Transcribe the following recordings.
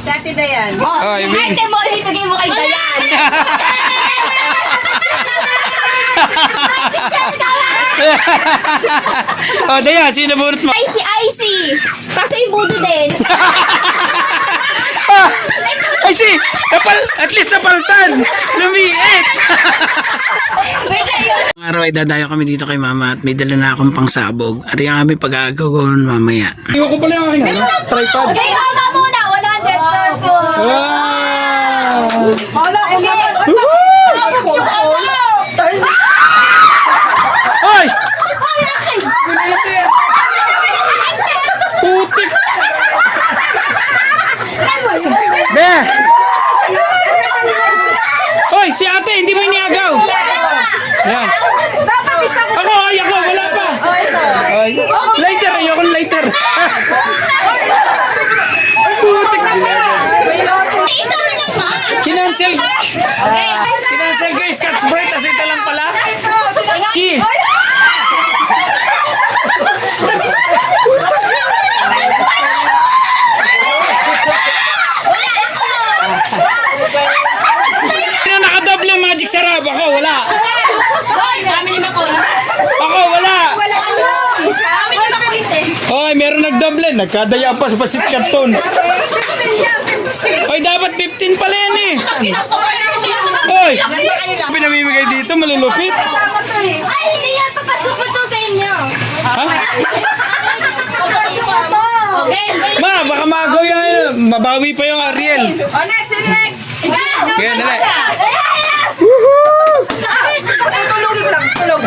Sa Ate Dayan. Oh, item mo, ibigay mo kay Dayan. Oh, Dayan, sino bunot mo? Icy. Kaso yung budo din. Ay, at least napaltan. Lumiit. Wait lang yun. Araw ay dadayo kami dito kay mama at may dala na akong pangsabog. At yung kami pag-aagawin mamaya. Iwan ko pala yung aking tripod. Okay, hama muna. 100 purple. Wow! Wala, Ay! Putik! Be! Hoy, si ate, hindi mo iniagaw. Yan. Dapat isa ko. Ako, wala pa. Ay. Lighter, ayokong lighter. Putik. Isa na lang ma. Kinancel. Okay. Kinancel ko yung Scotch Brite, kasi ito lang pala. Ki. Sino nakadoble ang magic sarap? Ako, wala. Kami ni Makoy. Ako, wala. Kami ni Makoy. Hoy, meron nagdoble. Nagkadaya pa sa pasit karton. Hoy, dapat 15 pala yan eh. Hoy, pinamimigay dito, malulupit. Ay, hindi yan. Papasok ko to sa inyo. Ha? Papasok ko to. Okay. Ma, baka magaw yan. Mabawi pa yung Ariel. Oh, next. Ikaw. Kaya, dali. Sakit. Tulogin ko lang. Tulog.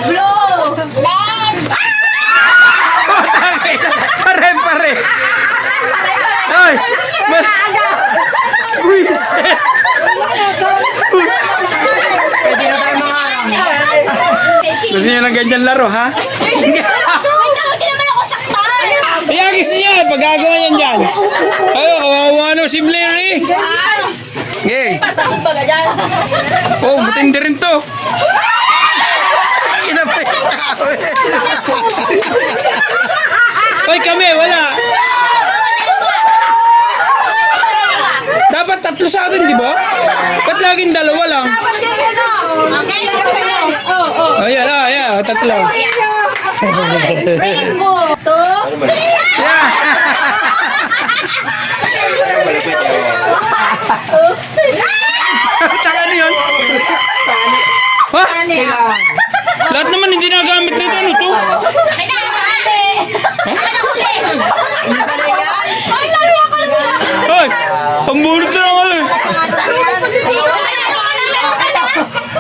Blow. Pare. Hoy, Buisit. Gusto niyo ng ganyan laro, ha? Wait lang, hindi naman ako saktan. Iyagis niya, pag-agawa yan dyan. Ay, kawawa no si Blair eh. Okay. Pasakot ba ganyan? Oh, matindi rin to. Inapit. Hoy, kami, wala. Dapat tatlo sa atin, di ba? Ba't laging dalawa lang? Okay. Ayan, tatlo. Rainbow. 2, 3. Yeah. Taka na yun. Ha? Lahat naman hindi nagamit nito. Ano to? Hoy, pambulot na lang ako eh.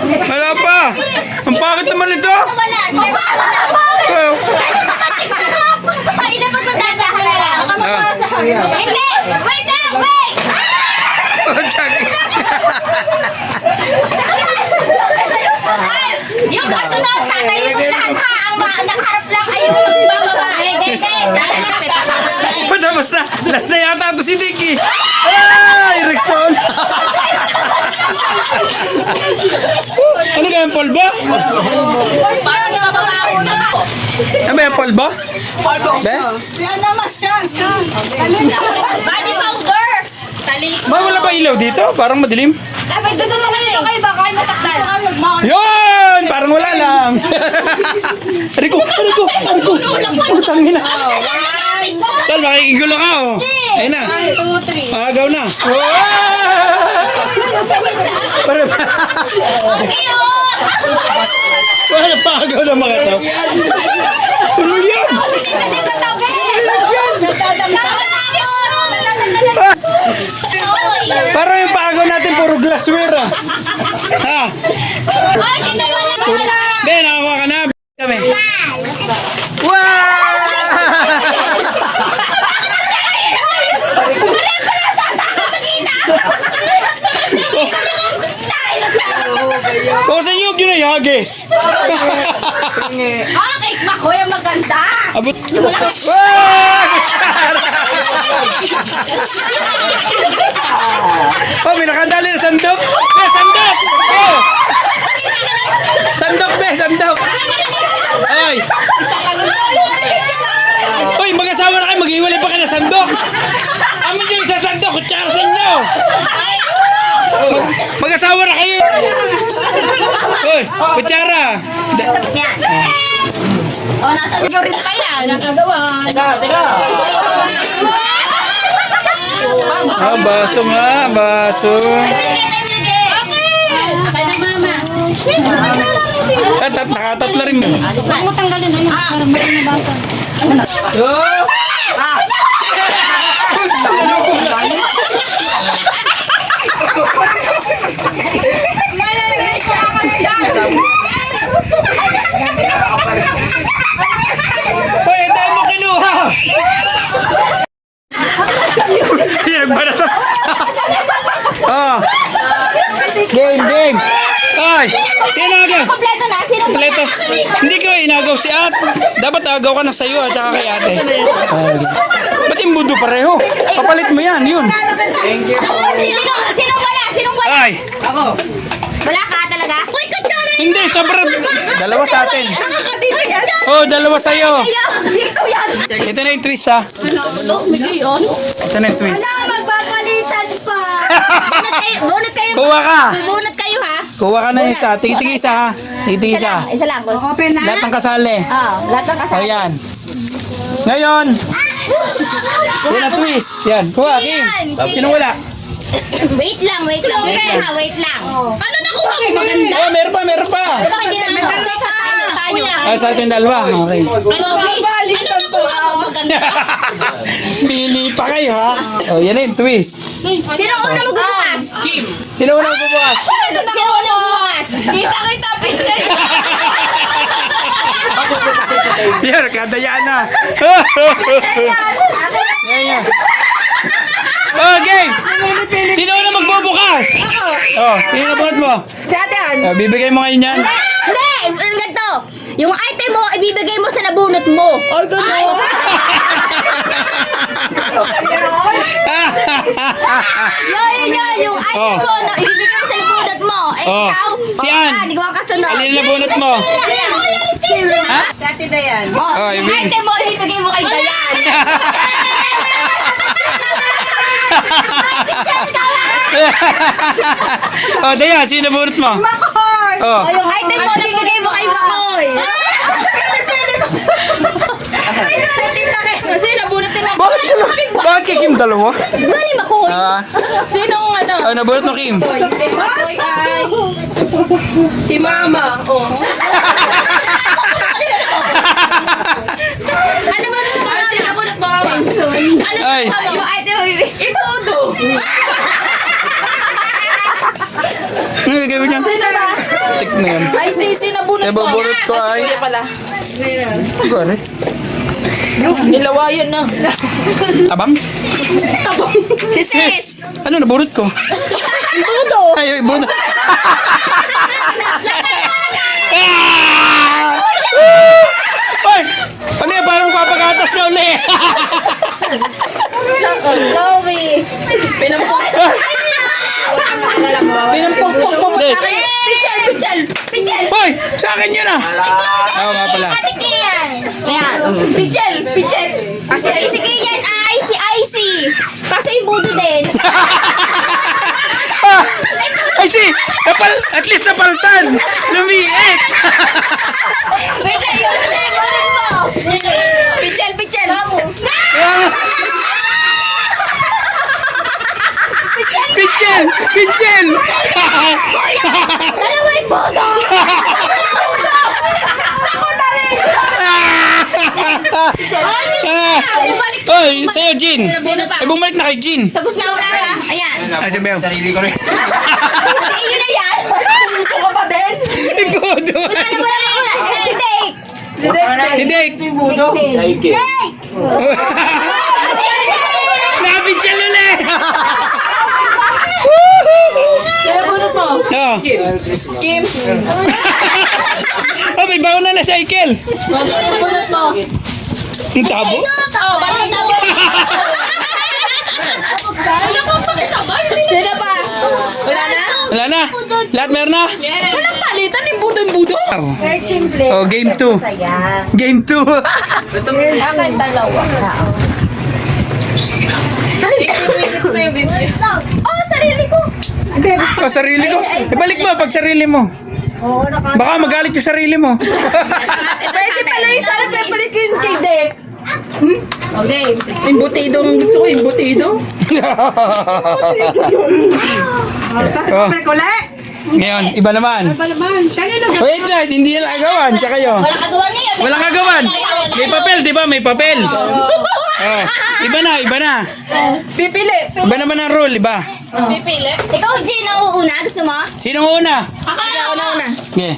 Wala pa. Ang pakit naman ito. Oh. Wait lang, wait! Yung kasunod, tatayin mo lahat ha. Ang nakaharap lang ay yung bababae. Tapos na. Last na yata ito si Dicky. Ay, Rexon. Ano kaya yung polvo? Ano ba yung polvo? Be? Yan naman yan. Body powder. Talik. Ba, wala ba ilaw dito? Parang madilim. Ay, susunod na kayo baka kayo masaktan. Yun! Parang wala lang. Ariko. Putang ina. Tal, makikigulo ka oh. Ayun na. 1, 2, 3. Agaw na. Para ba? Okay, oh! Wala pa agaw na mga to. Ano yan? Kasi katabi! Parang yung paagaw natin puro glassware ah. Ha? Ben, nakakuha ka na. Kami. Wow! Kusa niyo yun ay hagis. Okay, Makoy ang maganda. Abot. Wow! Oh, may nakadali na sandok. Be, sandok! Oh! Sandok, be, sandok. Ay! Uy, mag-asawa na kayo, mag-iwalay pa kayo na sandok. sandok! Amin yung isa sandok, kutsara sa inyo! Mag-asawa na kayo! Uy, kutsara! Yan. O, nasa Rin pa yan. Nakagawa. Ah, baso nga, baso. Okay na, mama. At nakatatla rin. Huwag mo tanggalin na yun. Para marinabasa. Oh! Hoy, ang dami mo kinuha! Pinagbanat. Ah! Game! Ay! Sinagaw! Kompleto na. Sino ba? Kompleto. Hindi ko inagaw si at. Dapat agaw ka ng sayo at saka kay ate. Ay. Ba't yung bundo pareho? Papalit mo yan, yun. Sino wala? Sinong wala? Ay! Wala ka talaga? Uy, kutsara! Hindi, sobrang. Dalawa sa atin. Nakakadito yan. Oh, dalawa sa'yo. Dito yan. Ito na yung twist ha. Ito na yung twist. Magpapalitan pa. Bunot kayo. Kuha ka. Bunot kayo, ha? Kuha ka na isa. Tigi-tigi isa ha. Tigi-tigi isa. Isa lang. Open na. Lahat ng kasali. Lahat ng O kasama. yan. Ngayon. Yan na twist. Yan. Kuha, Kim. Sino wala? Wait lang. Wait lang. Ano nakuha mo? Maganda. Oh, meron pa. Bakit hindi na tayo? Ah, sa atin dalawa. Okay. Ano nakuha mo? Maganda. Pili pa kayo ha. Oh, yan na yung twist. Sino una magbubukas? Sino unang bubukas? Sino una magbubukas? Kita picture. Yan, kadayaan na. Yan. Oh, game! Sino na magbubukas? Oh, sino na bunot mo? Datan. Oh, bibigay mo ngayon yan. Hindi! Ganito! Yung item mo, ibibigay mo sa nabunot mo. Ay, gano'n. Yun. Yung item Oh. mo, na ibibigay mo sa nabunot mo. Oh. Ikaw? Si Ann. Hindi ko kasunod. Alin na bunot mo? Ha? Dati na yan. Oh, Yung ibig- item mo, ibibigay mo kay Dayan. Oh, Daya, sino bunot mo? Oh. O, yung item mo, ibibigay mo kay Makoy. Kasi nabunot ni Makoy. Bakit dalawa? Bakit kay Kim dalawa? Ano ni Makoy? Ah, Sinong ano? oh, nabunot mo Kim. Si Mama. Oh. Ano ba nung mga sinabunot mo? Samson. Ano Ay. ba yung item mo? Ipodo. Ano gagawin niya? Sino ba? Tik na yan. Ay, sinabunot ko. Nabubunot ko ay. pala. Gore. Nilawayan na. Tabam? Si Sis. Ano, nabunot ko? Ipodo. Ay, bunot. Ay! Ano yan? Parang papagatas ka ulit. Chloe. Pinampokpok mo Hindi. sa akin. Pichel. Hoy! Sa akin yun ah! Oo nga pala. Patikiyan. Ayan. Pichel. Kasi si Kian ay si Icy. Kasi yung budo din. Ah! Ay si! At least napaltan! Lumiit! Wait lang, yung favorite mo. Pichel. Pichel! Pichel! Dalawa yung budo. Bumalik. Hoy, sa'yo, Jean! Sino pa? Ay, bumalik na kay Jean! Tapos na una ha. Ayan. Ay, si Beo. Sarili ko rin. Iyon na yan. Ito ka ba din? Ikaw doon! Wala. Si Dave. Hindi! Napichel ulit! Kaya bunot mo. Oh. Kim. Oh, may baon na cycle! Bunot mo. Ang tabo? Oh, bakit na Ano ko pakisabay? Sino pa? Wala na? Wala na? Lahat meron na? Walang palitan yung budo. Oh. Very simple. Oh, game 2. Saya. Game 2. Akin dalawa. Oh, sarili ko. O, sarili ko. Ibalik mo pag sarili mo. Baka magalit yung sarili mo. Pwede pala yung sana pepalik yun kay Dek. Okay. Imbutido ang gusto ko, imbutido. Oh, Perkole! ngayon, iba naman. Wait lang, hindi yan agawan. Siya kayo. Wala kagawa ngayon. Walang agawan. May papel, di ba? May papel. Oh, iba na, iba na. Pipili. Iba naman ang rule, iba. Pipili. Ikaw, Jay, nauuna. Gusto mo? Sino una? Ako na. Okay.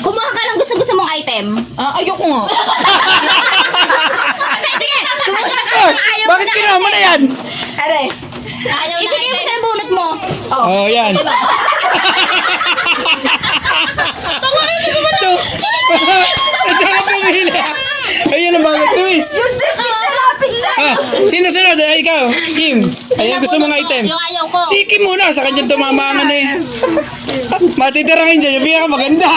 Kumuha ka ng gusto-gusto mong item. Ayoko nga. Sige, kumuha ka Oh, ng ayaw bakit mo na kinuha mo na yan? Are. Ayaw na ibigay mo sa bunot mo. Oh, yan. Ito. Ito ka pumili. Ayun ang bagay twist. Yung jeep is lapit sa Ah, sino sunod? Ay, ikaw. Kim. Ayun, gusto mong item. Yung ayaw ko. Si Kim muna. Sa kanya tumamangan eh. Matitirangin dyan. Yung pinaka maganda.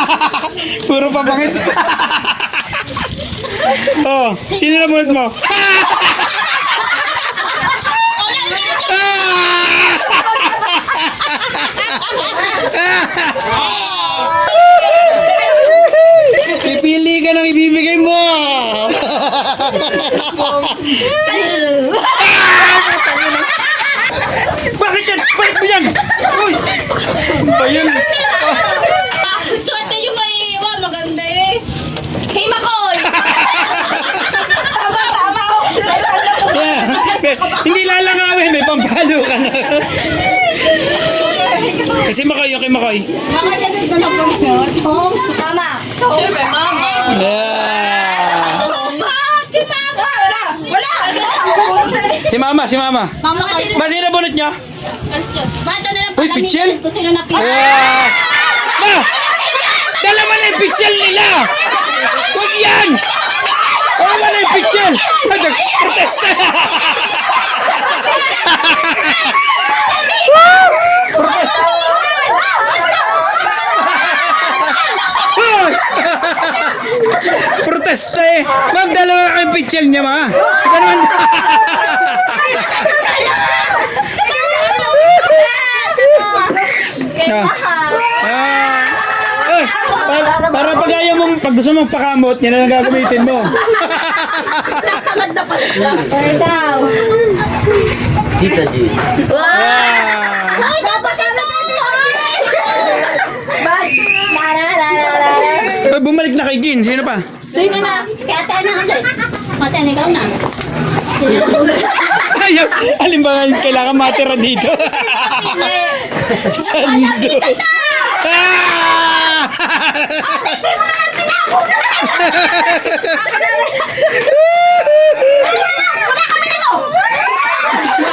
Puro papangit. Oh, sino na bunot mo? Pipili ka ng ibibigay mo. Bakit yan? Bakit mo yan? Uy! Ayun. Swerte yung may iwan. Maganda eh. Kay Makoy. Yeah. Hindi lalangawin. May pampalo ka na. Kasi Makoy, yung kay Makoy. Mama. Siyempre, mama. Yeah. Kay Mama. Wala. Si Mama, si Mama. Mama kasi. Ba, sino bunot niya? Mata na lang Uy, pala pichel? kung sino napili. Yeah. Ma! Dalawa na yung pichel nila! Huwag yan! Dalawa na yung pichel! Protesta na! Protesta eh! Ma'am, dalawa na kayong pichel niya, ma! Ikaw naman! Ay, para pag ayaw mong, pag gusto mong pakamot, yan ang gagamitin mo. Ikaw. Ah. Ay, dapat ano? Ay, bumalik na kay Gin. Sino pa? Sino na? Kaya tayo na ulit. Matan, ikaw na. Ayaw. Alin ba nga yung kailangan matira dito? Sando. Ah!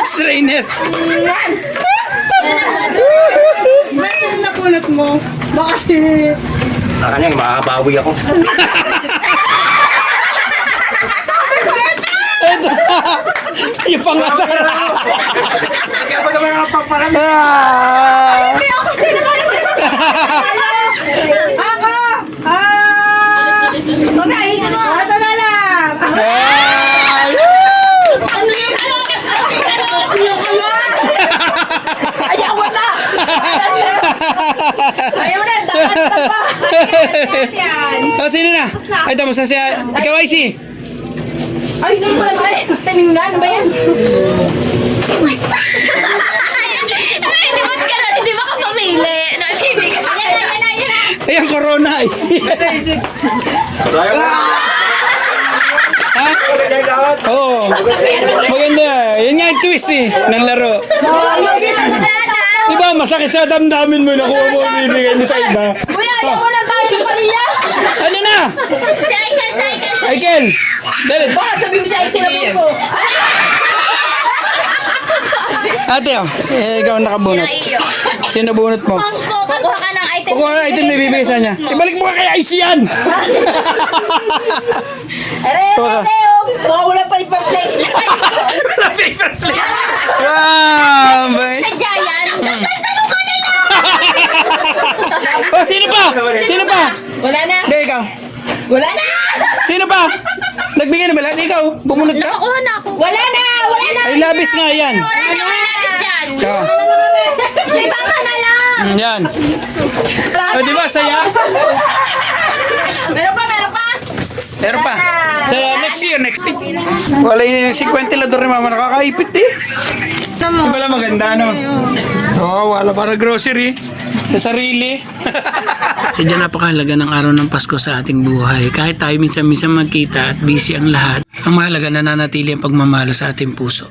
Strainer. Napulot mo. Baka si... Kanya, makakabawi ako. Ito. Yung pangatar. Kaya ba naman ang pagpalam? Ah! Ako! Mag-aisa mo. Ito na lang! Ah! Ano yung Ayaw mo na! Ayaw na! Dapat na pa! yan? Oh, sino na? Ay, tapos na siya. Ikaw, IC. Ay, hindi mo naman eh! Tinignan, ano ba yan? Hindi ba ka pamili? Yan na. Ayan, corona, IC. Ha? Oo. Maganda. Yan nga yung twist eh, ng laro. Di ba, masakit sa damdamin mo na kuha mo bibigay mo sa iba. Kuya, ayaw mo na tayo ng pamilya! Ano na? Cycle. Michael! Dali. Baka sabihin mo siya ay sinabot ko. Ate, oh. Ikaw ang nakabunot. Sino bunot mo? Kukuha ka ng item. Kukuha na item na ibibigay sa niya. Ibalik mo ka kay IC yan! Kuha ka. Baka wala paper plate. Wala paper plate. Wow! Bay. Sadya yan. Oh, sino pa? Sino pa? Wala na. Hindi, ikaw. Wala na! Sino pa? Nagbigay na ba lahat? Ikaw, bumunot ka? Nakuha na ako. Wala na! Wala na! Ay, labis nga yan. Ano yung labis dyan? Oh. May papa na lang. Yan. O, di ba, saya? Meron pa, meron pa. Meron pa. Saya, next year. Wala yung 50 lador ni mama, nakakaipit eh. Di ba lang maganda, no? Oo, wala para grocery. Sa sarili. Sadya napakahalaga ng araw ng Pasko sa ating buhay. Kahit tayo minsan magkita at busy ang lahat, ang mahalaga nananatili ang pagmamahal sa ating puso.